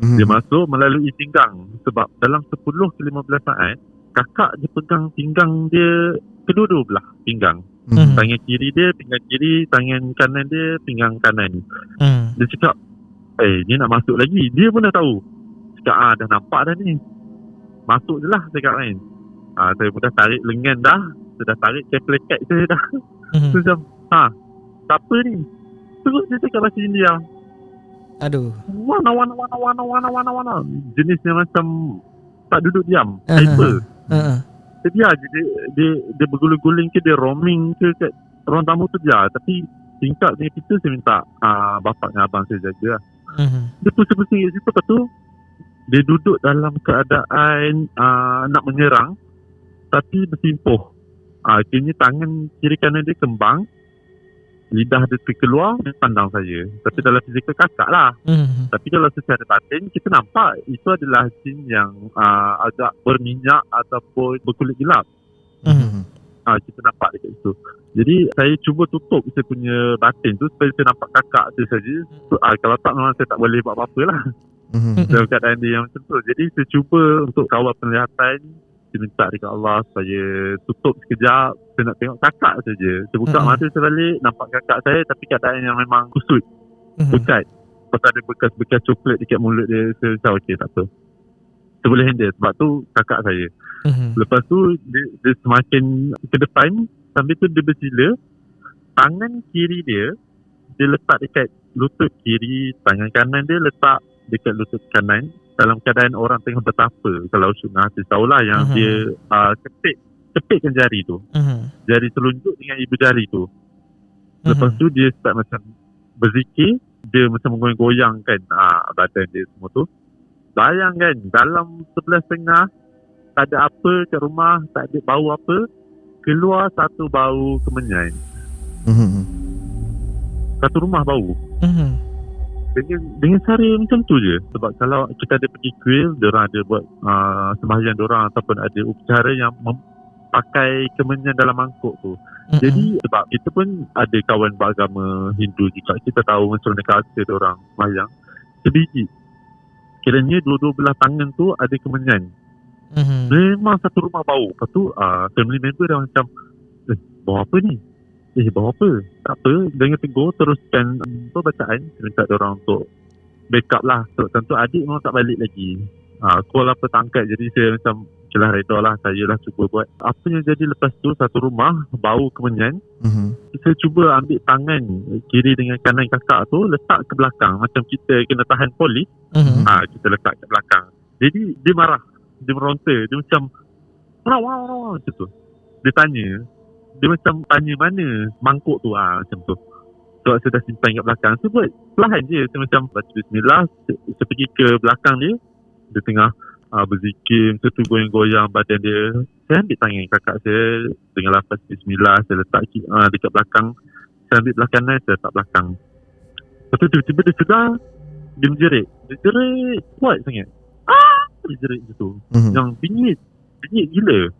Dia masuk melalui pinggang. Sebab dalam 10 ke 15 saat, kakak dia pegang pinggang dia, kedua-dua belah pinggang. Tangan kiri dia, pinggang kiri. Tangan kanan dia, pinggang kanan. Dia cakap, dia nak masuk lagi. Dia pun dah tahu. Cakap, dah nampak dah ni. Masuk je lah, cakap lain. Saya pun dah tarik lengan dah. Saya dah tarik keplekat saya dah. So macam, tak apa ni. Terus dia cakap bahasa India. Aduh. Wana. Jenisnya macam tak duduk diam. Hyper. Dia dia berguling-guling ke, dia roaming ke kat ruang tamu tu dia. Tapi tingkat dengan kita saya minta bapak dengan abang saya jaga lah. Dia pusing-pusing kat situ. Lepas tu dia duduk dalam keadaan nak menyerang tapi bersimpuh. Akhirnya tangan kiri kanan dia kembang, lidah dia terkeluar, dia pandang saya. Tapi dalam fizikal kakak lah. Tapi kalau secara batin kita nampak itu adalah jin yang agak berminyak ataupun berkulit gelap. Kita nampak dekat situ. Jadi saya cuba tutup saya punya batin tu supaya saya nampak kakak tu saja. Kalau tak memang saya tak boleh buat apa-apa lah. Dalam keadaan dia yang macam tu. Jadi saya cuba untuk kawal penglihatan. Saya minta dekat Allah supaya tutup sekejap. Saya nak tengok kakak saja. Saya buka mata saya balik, nampak kakak saya tapi keadaan yang memang kusut. Pekat. Lepas ada bekas-bekas coklat dekat mulut dia. Saya cakap okey, tak apa. Saya boleh handle sebab tu kakak saya. Lepas tu dia semakin ke depan. Sambil tu dia bersila. Tangan kiri dia letak dekat lutut kiri. Tangan kanan dia letak dekat lutut kanan. dalam keadaan orang tengah bertapa. Kalau Syukna Hafiz tahulah yang dia kepitkan jari tu. Jari telunjuk dengan ibu jari tu. Lepas tu dia start macam berzikir, dia macam menggoyang-goyangkan badan dia semua tu. Bayangkan dalam 11.30 tak ada apa kat rumah, tak ada bau apa, keluar satu bau kemenyan. Satu rumah bau. Dengan cara macam tu je. Sebab kalau kita ada pergi kuil, diorang ada buat sembahyang diorang ataupun ada upacara yang pakai kemenyan dalam mangkuk tu. Jadi sebab kita pun ada kawan beragama Hindu juga, kita tahu macam mana culture diorang sembahyang. Sebiji kiranya dua-dua belah tangan tu ada kemenyan. Memang satu rumah bau. Lepas tu family member dah macam bau apa ni? Bau apa? Tak apa, jangan tegur, teruskan bacaan. Minta diorang untuk backup lah. So, tentu adik memang tak balik lagi. Call apa tak angkat. Jadi saya macam okeylah, reda lah, saya lah cuba buat. Apa yang jadi lepas tu, satu rumah bau kemenyan. Saya cuba ambil tangan kiri dengan kanan kakak tu, letak ke belakang. Macam kita kena tahan polis. Kita letak ke belakang. Jadi dia marah, dia meronta, dia macam macam tu. Dia tanya, dia macam tanya mana mangkuk tu, macam tu. Sebab saya dah simpan kat belakang. Saya buat perlahan je, saya macam baca bismillah. Saya pergi ke belakang dia, dia tengah berzikir, macam tu goyang-goyang badan dia. Saya ambil tangan kakak saya dengan lafaz bismillah, saya letak dekat belakang. Saya ambil belah kanan, saya letak belakang. Lepas tu tiba-tiba dia sedar, dia menjerit. Dia jerit kuat sangat. Dia jerit macam tu. Yang bingit gila.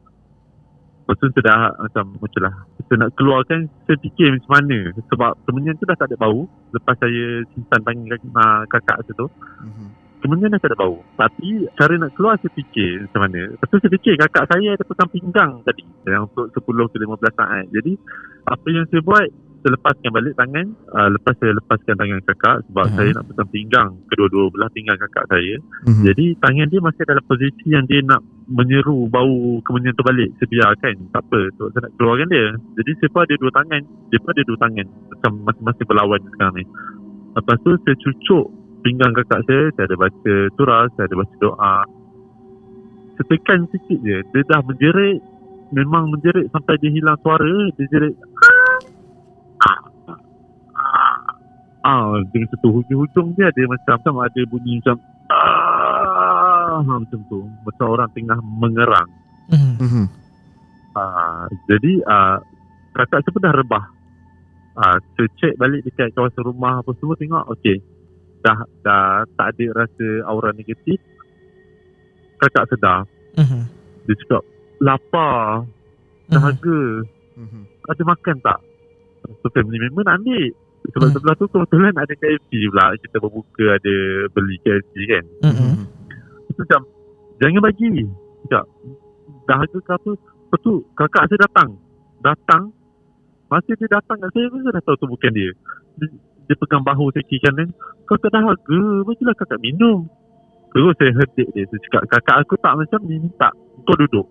Lepas tu saya dah macam lah, saya nak keluarkan, saya fikir macam mana. Sebab kemenyan tu dah tak ada bau. Lepas saya simpan tangan kakak saya tu, kemenyan dah tak ada bau. Tapi cara nak keluar saya fikir macam mana. Lepas tu saya fikir kakak saya ada pegang pinggang tadi yang untuk 10 ke 15 saat. Jadi apa yang saya buat, saya lepaskan balik tangan. Lepas saya lepaskan tangan kakak, sebab saya nak pegang pinggang kedua-dua belah pinggang kakak saya. Jadi tangan dia masih dalam posisi yang dia nak menyeru bau kemenyan tu balik. Saya biarkan, tak apa, sebab saya nak keluarkan dia. Jadi saya pun ada dua tangan, dia pun ada dua tangan, macam masing-masing berlawan sekarang ni. Lepas tu saya cucuk pinggang kakak saya ada baca surah, saya ada baca doa. Setekan sikit je, dia dah menjerit. Memang menjerit sampai dia hilang suara. Dia jerit dengan satu hujung-hujung dia ada macam ada bunyi macam macam tu, macam orang tengah mengerang. Jadi kakak saya pun dah rebah. Saya cek balik dekat kawasan rumah apa semua, tengok okey, dah tak ada rasa aura negatif. Kakak sedar. Dia cakap lapar, dahaga, ada makan tak? So family member nak ambil. Sebab sebelah tu kebetulan ada KFC pula, kita berbuka ada beli KFC kan. Itu macam jangan bagi, cakap dahaga ke apa. Lepas tu kakak saya datang. Masa dia datang kat saya, saya dah tahu tu bukan dia. Dia pegang bahu saya kiri kanan. Kakak dahaga, bagilah kakak minum. Terus saya hedik dia. Saya cakap kakak aku tak macam ni, tak, kau duduk.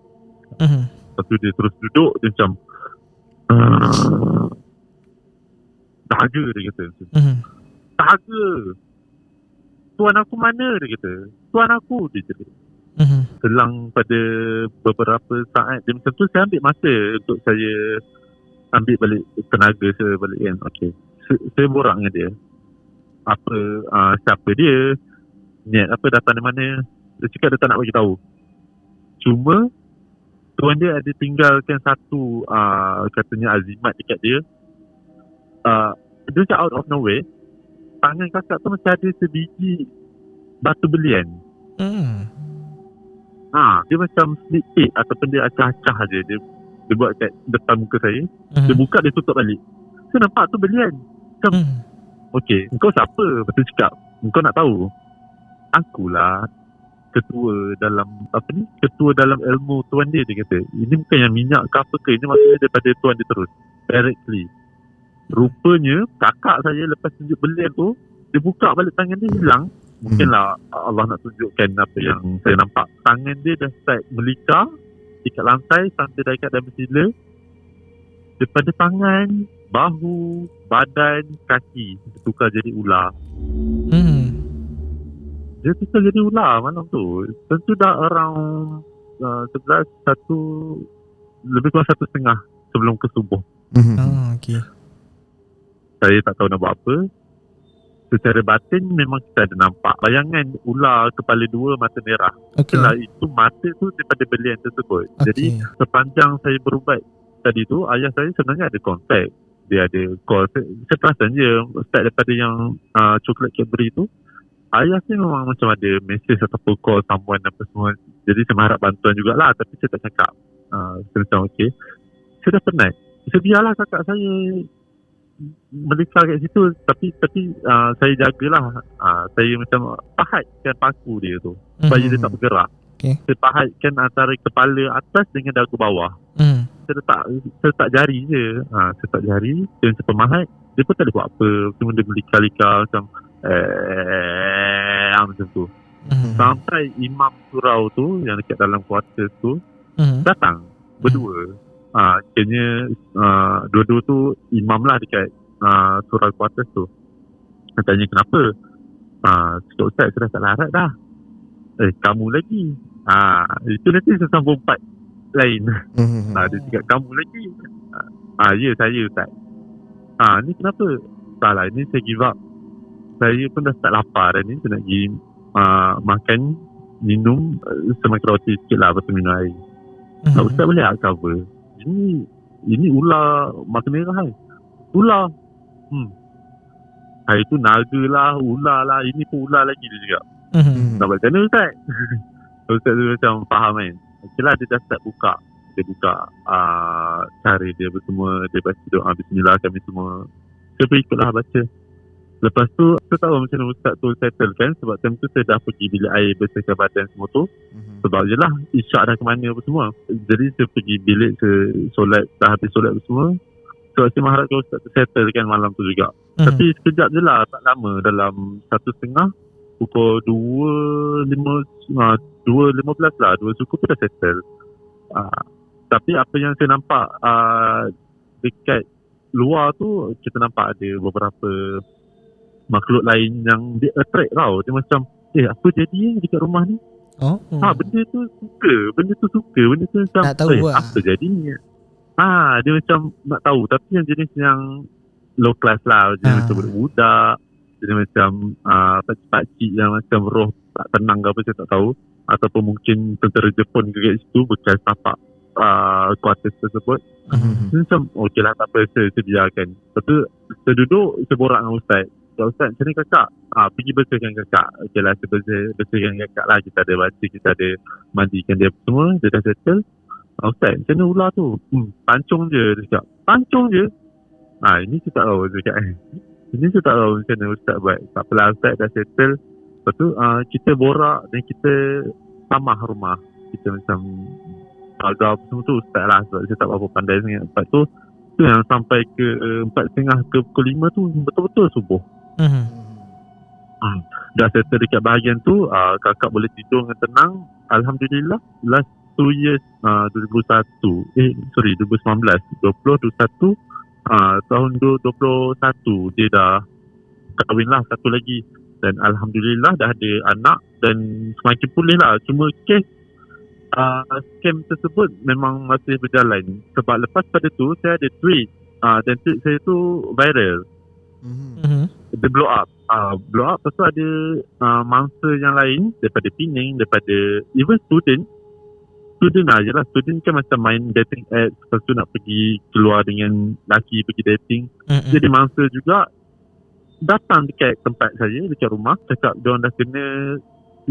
Lepas tu dia terus duduk. Dia macam dahaga, dia kata. Dahaga, tuan aku mana, dia kata. Tuan aku, dia cakap. Selang pada beberapa saat dia macam tu, saya ambil masa untuk saya ambil balik tenaga saya balik kan. Okay, saya borak dengan dia, apa siapa dia, niat apa, datang dari mana. Dia cakap dia tak nak bagi tahu. Cuma tuan dia ada tinggalkan satu katanya azimat dekat dia. Dia macam out of nowhere, tangan kakak tu macam ada sebiji batu belian. Dia macam sneak peek ataupun dia acah-acah je. Dia buat kat depan muka saya. Dia buka, dia tutup balik. Saya nampak tu belian. Macam okey, engkau siapa? Lepas tu cakap, engkau nak tahu? Akulah ketua dalam ilmu tuan dia kata. Ini bukan yang minyak ke apa ke, ini maksudnya daripada tuan dia terus directly. Rupanya kakak saya lepas tunjuk belian tu, dia buka balik, tangan dia hilang. Mungkinlah Allah nak tunjukkan apa yang saya nampak. Tangan dia dah start melikar dekat lantai sampai dekat dalam bersila. Daripada tangan, bahu, badan, kaki tukar jadi ular. Dia bisa jadi ular malam tu. Tentu dah around 11, 1, lebih kurang 1.5 sebelum ke subuh. Okay. Saya tak tahu nak buat apa. Secara batin memang kita ada nampak bayangan ular kepala 2 mata merah. Itulah itu mata tu daripada belian tersebut. Jadi sepanjang saya berubat tadi tu, ayah saya sebenarnya ada kontak. Dia ada call. Saya perasan je start daripada yang coklat Cadbury tu, ayah saya memang macam ada message ataupun call someone apa semua. Jadi saya mengharap bantuan jugalah, tapi saya tak cakap. Saya macam okay, saya dah penat. Saya biarlah kakak saya melika kat situ, tapi saya jagalah. Saya macam pahatkan paku dia tu supaya dia tak bergerak. Saya pahatkan antara kepala atas dengan dagu bawah. Saya letak jari je. Saya letak jari, dia macam pemahat. Dia pun tak boleh buat apa. Cuma dia melika-lika macam macam tu. Sampai imam surau tu yang dekat dalam kuartus tu datang berdua. Akhirnya dua-dua tu imam lah dekat surau kuartus tu. Saya tanya kenapa? Cakap Ustaz, saya dah tak larat dah. Kamu lagi. Itu nanti saya sambung part lain. Dia cakap kamu lagi. Ya saya Ustaz. Ni kenapa? Salah, ni saya give up. Saya pun dah start lapar dah ni. Saya nak pergi makan, minum semakin roti sikit lah, lepas tu minum air. Ustaz boleh tak cover? Ini ular mata merah kan? Ular. Itu naga lah, ular lah, ini pun ular lagi dia cakap. Nak buat macam mana Ustaz? Ustaz tu macam faham kan. Okay lah, dia dah start buka. Dia buka cara dia semua. Dia baca doa bismillah kami semua. Saya pun ikutlah baca. Lepas tu saya tahu macam mana Ustaz tu settle kan. Sebab time tu saya dah pergi bilik air, bersihkan badan semua tu. Sebab je lah isyak dah ke mana apa semua. Jadi saya pergi bilik, saya solat, dah habis solat apa semua. So saya mengharapkan Ustaz tu settle kan malam tu juga. Tapi sekejap je lah, tak lama. Dalam 1.30 pukul 2.15 lah, 2 suku tu dah settle. Tapi apa yang saya nampak dekat luar tu, kita nampak ada beberapa makhluk lain yang dia attract tau. Dia macam apa jadi dekat rumah ni? Benda tu suka. Benda tu macam nak tahu apa jadinya. Dia macam nak tahu. Tapi yang jenis yang low class lah. Dia macam budak. Dia macam pakcik-pakcik yang macam roh tak tenang ke apa, saya tak tahu. Ataupun mungkin tentera Jepun ke kat situ bekas tapak kuartus tersebut. Macam okey lah, tak apa, saya biarkan. Lepas tu saya duduk, saya borak dengan Ustaz. Ustaz, macam ni kakak? Pergi bersihkan kakak. Okey lah, saya bersihkan kakak lah. Kita ada baca, kita ada mandikan dia semua. Dia dah settle. Ustaz, macam ni ular tu? Pancung je. Dia cakap, pancung je? Ini saya tak tahu. Dia cakap, ini saya tak tahu macam mana Ustaz buat. Tak apalah, Ustaz dah settle. Lepas tu kita borak dan kita tamah rumah. Kita macam pagar semua tu Ustaz lah. Sebab saya tak berapa pandai sangat. Lepas tu yang sampai ke 4.30 ke pukul 5 tu betul-betul subuh. Dah settle dekat bahagian tu, kakak boleh tidur dengan tenang. Alhamdulillah, last 2 years 2019 tahun 2021 dia dah kahwin lah satu lagi. Dan Alhamdulillah dah ada anak dan semakin pulih lah. Cuma kes scam tersebut memang masih berjalan. Sebab lepas pada tu saya ada tweet dan tweet saya tu viral. Dia blow up. Lepas tu ada mangsa yang lain daripada Penang, daripada even student aja lah. Student kan macam main dating apps, lepas tu nak pergi keluar dengan lelaki, pergi dating. Jadi mangsa juga datang dekat tempat saya, dekat rumah, cakap diorang dah kena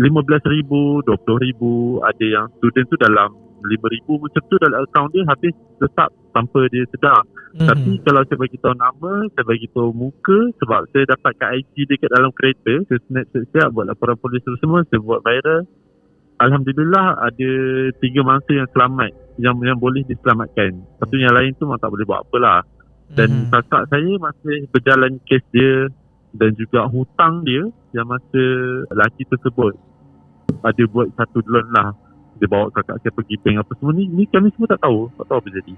15,000, 20,000. Ada yang student tu dalam 5,000 macam tu dalam akaun dia, habis tetap tanpa dia sedar. Tapi kalau saya bagi tahu nama, saya bagi tahu muka, sebab saya dapat kat IG dekat dalam kereta, saya snap siap buat laporan polis semua, saya buat viral. Alhamdulillah ada 3 mangsa yang selamat, yang boleh diselamatkan. Tapi yang lain tu memang tak boleh buat apalah. Dan kakak saya masih berjalan kes dia dan juga hutang dia yang masa lelaki tersebut ada buat satu loan lah. Dia bawa kakak saya pergi bank apa semua ni kami semua tak tahu apa jadi.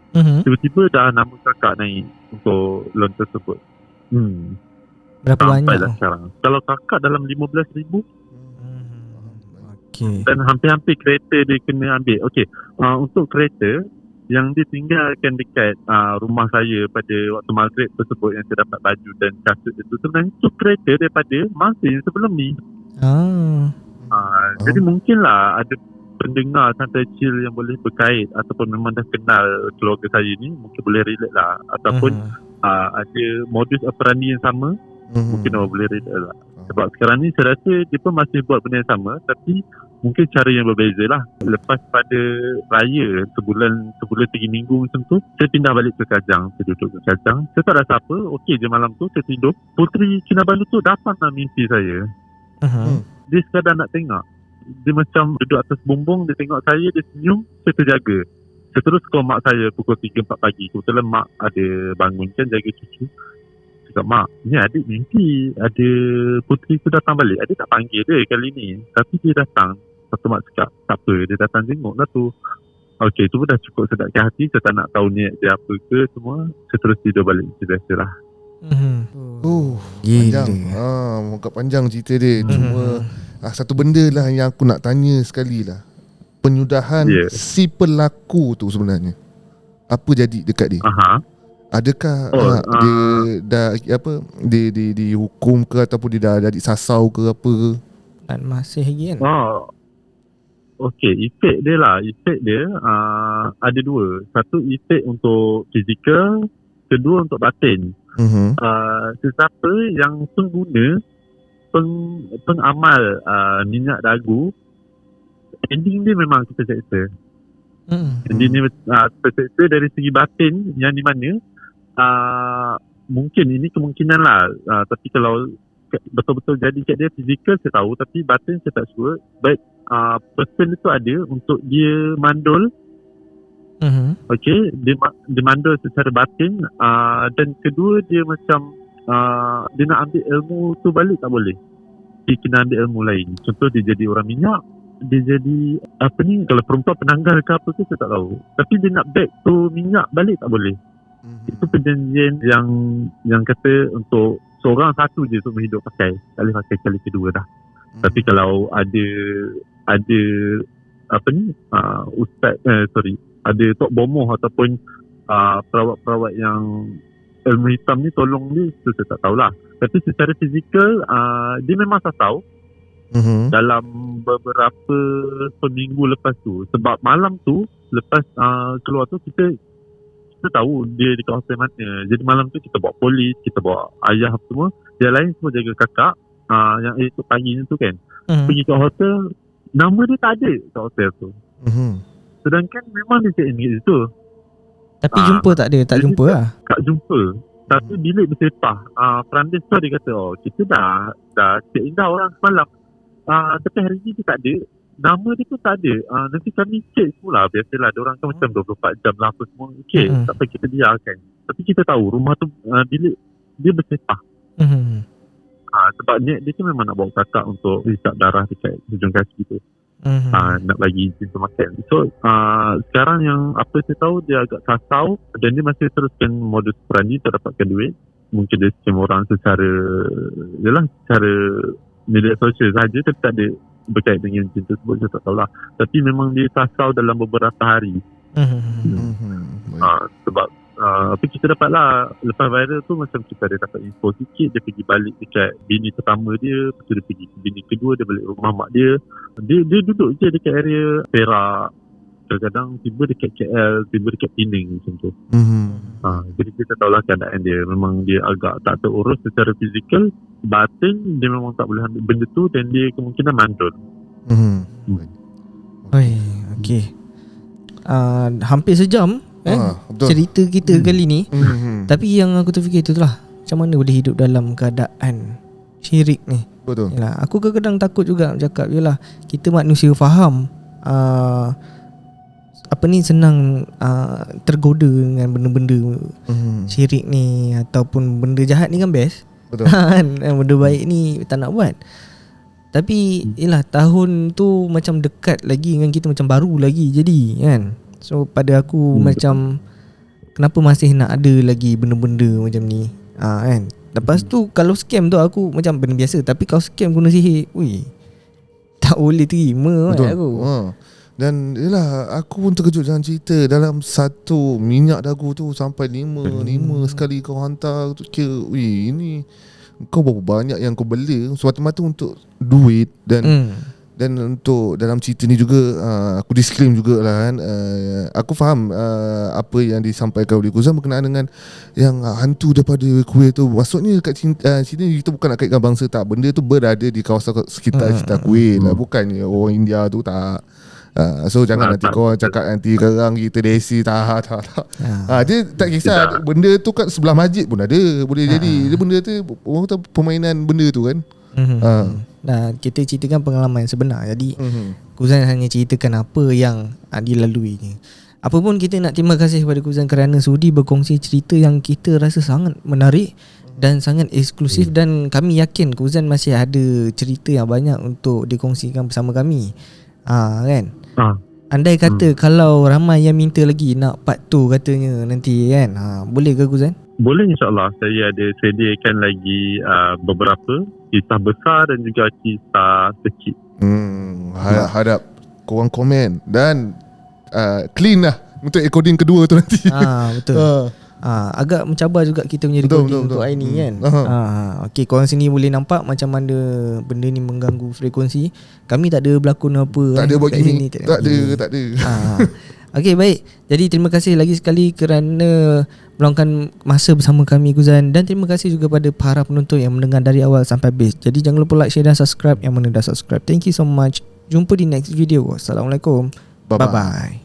Tiba-tiba dah nama kakak naik untuk loan tersebut. Berapa banyak sekarang? Kalau kakak dalam 15,000. Okay. Dan hampir-hampir kereta dia kena ambil. Okey, untuk kereta yang ditinggalkan dekat rumah saya pada waktu maghrib tersebut, yang saya dapat baju dan kasut itu, sebenarnya itu kereta daripada masa yang sebelum ni. Jadi mungkinlah ada pendengar santai chill yang boleh berkait ataupun memang dah kenal keluarga saya ni, mungkin boleh relate lah. Ataupun ada modus operandi yang sama, mungkin orang boleh relate lah. Sebab sekarang ni saya rasa dia pun masih buat benda yang sama, tapi mungkin cara yang berbeza lah. Lepas pada raya sebulan 3 minggu macam tu, saya pindah balik ke Kajang. Saya duduk ke Kajang, saya tak rasa apa. Okey je, malam tu saya tidur, Puteri Kinabalu tu datang dalam mimpi saya. Dia sekadar nak tengok. Dia macam duduk atas bumbung, dia tengok saya, dia senyum, saya terjaga. Saya terus call mak saya pukul 3-4 pagi. Kebetulan mak ada bangun kan, jaga cucu. Cakap, mak, ni adik mimpi ada Puteri tu datang balik. Adik tak panggil dia kali ni, tapi dia datang. Satu mak cakap, tak apa, dia datang tengok lah tu. Okey, tu pun dah cukup sedapkan hati. Saya tak nak tahu niat dia apa ke semua. Saya terus tidur balik macam biasa lah. Panjang. Muka panjang cerita dia. Cuma satu benda lah yang aku nak tanya sekali lah. Penyudahan si pelaku tu sebenarnya, apa jadi dekat dia? Adakah dia dah dia dihukum ke, ataupun dia dah disasau ke apa ke? Dan masih lagi kan? Okey, efek dia lah. Efek dia ada dua. Satu, efek untuk fizikal. Kedua, untuk batin. Sesiapa yang pengguna pengamal minyak dagu, ending dia memang kita seksa. Ending dia kita seksa dari segi batin, yang di mana mungkin ini kemungkinan lah, tapi kalau betul-betul jadi kat dia fizikal saya tahu, tapi batin saya tak sure. But person itu ada untuk dia mandul. Okey, dia mandul secara batin, dan kedua dia macam dia nak ambil ilmu tu balik tak boleh. Dia kena ambil ilmu lain. Contoh, dia jadi orang minyak, dia jadi kalau perempuan penanggal ke apa tu saya tak tahu, tapi dia nak back tu minyak balik tak boleh. Itu perjanjian yang kata untuk seorang satu je untuk hidup pakai, tak boleh pakai kali kedua dah. Tapi kalau ada ustaz ada tok bomoh ataupun perawat-perawat yang ilmu hitam ni tolong dia, itu saya tak tahulah. Tapi secara fizikal dia memang sasau dalam beberapa seminggu lepas tu. Sebab malam tu lepas keluar tu kita tahu dia di kawasan mana. Jadi malam tu kita bawa polis, kita bawa ayah semua, dia lain semua jaga kakak yang esok paginya tu kan. Pergi ke hotel, nama dia tak ada kat hotel tu. Sedangkan memang dia check in kat situ. Tapi jumpa tak ada, tak jumpa lah. Tak jumpa. Tapi bilik bersepah. Perantis tu dia kata, kita dah check in dah orang semalam. Tapi hari ni dia tak ada. Nama dia pun tak ada. Nanti kami check semula. Biasalah, diorang kan macam 24 jam lah apa semua. Okay, tak apa, kita biarkan. Tapi kita tahu rumah tu bilik dia bersepah. Sebab niat dia tu memang nak bawa kakak untuk hisap darah dekat hujung kaki tu. Nak bagi cinta makan. So sekarang yang apa saya tahu, dia agak kasau dan dia masih teruskan modus operandi untuk dapatkan duit. Mungkin dia scam orang secara media sosial saja, tapi tak ada berkait dengan cinta tersebut, saya tak tahulah. Tapi memang dia kasau dalam beberapa hari. Sebab apa kita dapat lah lepas viral tu, macam kita ada dapat info sikit. Dia pergi balik dekat bini pertama dia, lepas tu dia pergi ke bini kedua, dia balik rumah mak dia. Dia duduk je dekat area Perak, kadang-kadang tiba dekat KL, tiba dekat Penang macam tu. Jadi kita tahulah keadaan dia. Memang dia agak tak terurus secara fizikal. Batin dia memang tak boleh ambil benda tu, dan dia kemungkinan mandul. Okay. Hampir sejam cerita kita kali ni. Tapi yang aku terfikir tu lah, macam mana boleh hidup dalam keadaan syirik ni. Betul. Yalah, aku kadang-kadang takut juga cakap, yalah, kita manusia faham apa ni, senang tergoda dengan benda-benda syirik ni ataupun benda jahat ni kan best. Betul. Benda baik ni tak nak buat. Tapi yalah, tahun tu macam dekat lagi dengan kita, macam baru lagi jadi kan. So pada aku macam kenapa masih nak ada lagi benda-benda macam ni kan. Lepas tu kalau scam tu aku macam benda biasa, tapi kalau scam guna sihir, tak boleh terima. Betul. Aku. Dan yelah, aku pun terkejut dengan cerita. Dalam satu minyak dagu tu sampai 5 sekali kau hantar tu, kira ini kau berapa banyak yang kau bela semata-mata untuk duit. Dan untuk dalam cerita ni juga aku disclaim jugalah kan, aku faham apa yang disampaikan oleh Kuzan berkenaan dengan yang hantu daripada kuil tu. Maksudnya kat sini kita bukan nak kaitkan bangsa, tak. Benda tu berada di kawasan sekitar kuil lah, bukannya orang India tu, tak. So jangan nanti kau cakap nanti kerang kita desi, tak. Dia tak kisah. Benda tu kat sebelah masjid pun ada, boleh jadi. Dia benda tu orang tahu permainan benda tu kan. Nah, kita ceritakan pengalaman yang sebenar. Jadi Kuzan hanya ceritakan apa yang dilaluinya. Apa pun kita nak terima kasih kepada Kuzan kerana sudi berkongsi cerita yang kita rasa sangat menarik dan sangat eksklusif. Dan kami yakin Kuzan masih ada cerita yang banyak untuk dikongsikan bersama kami. Kan? Andai kata kalau ramai yang minta lagi nak part 2 katanya nanti kan, boleh ke Kuzan? Boleh, insyaAllah. Saya ada sediakan lagi beberapa kisah besar dan juga kisah kecil. Harap korang komen dan clean lah untuk recording kedua tu nanti. Betul. Agak mencabar juga kita punya recording untuk hari ni kan. Okay, korang sini boleh nampak macam mana benda ni mengganggu frekuensi. Kami tak ada berlakon apa. Tak ada buat gini. Tak ada. Okay, baik. Jadi terima kasih lagi sekali kerana meluangkan masa bersama kami Kuzan. Dan terima kasih juga pada para penonton yang mendengar dari awal sampai habis. Jadi jangan lupa like, share dan subscribe yang mana dah subscribe. Thank you so much. Jumpa di next video. Assalamualaikum. Bye-bye.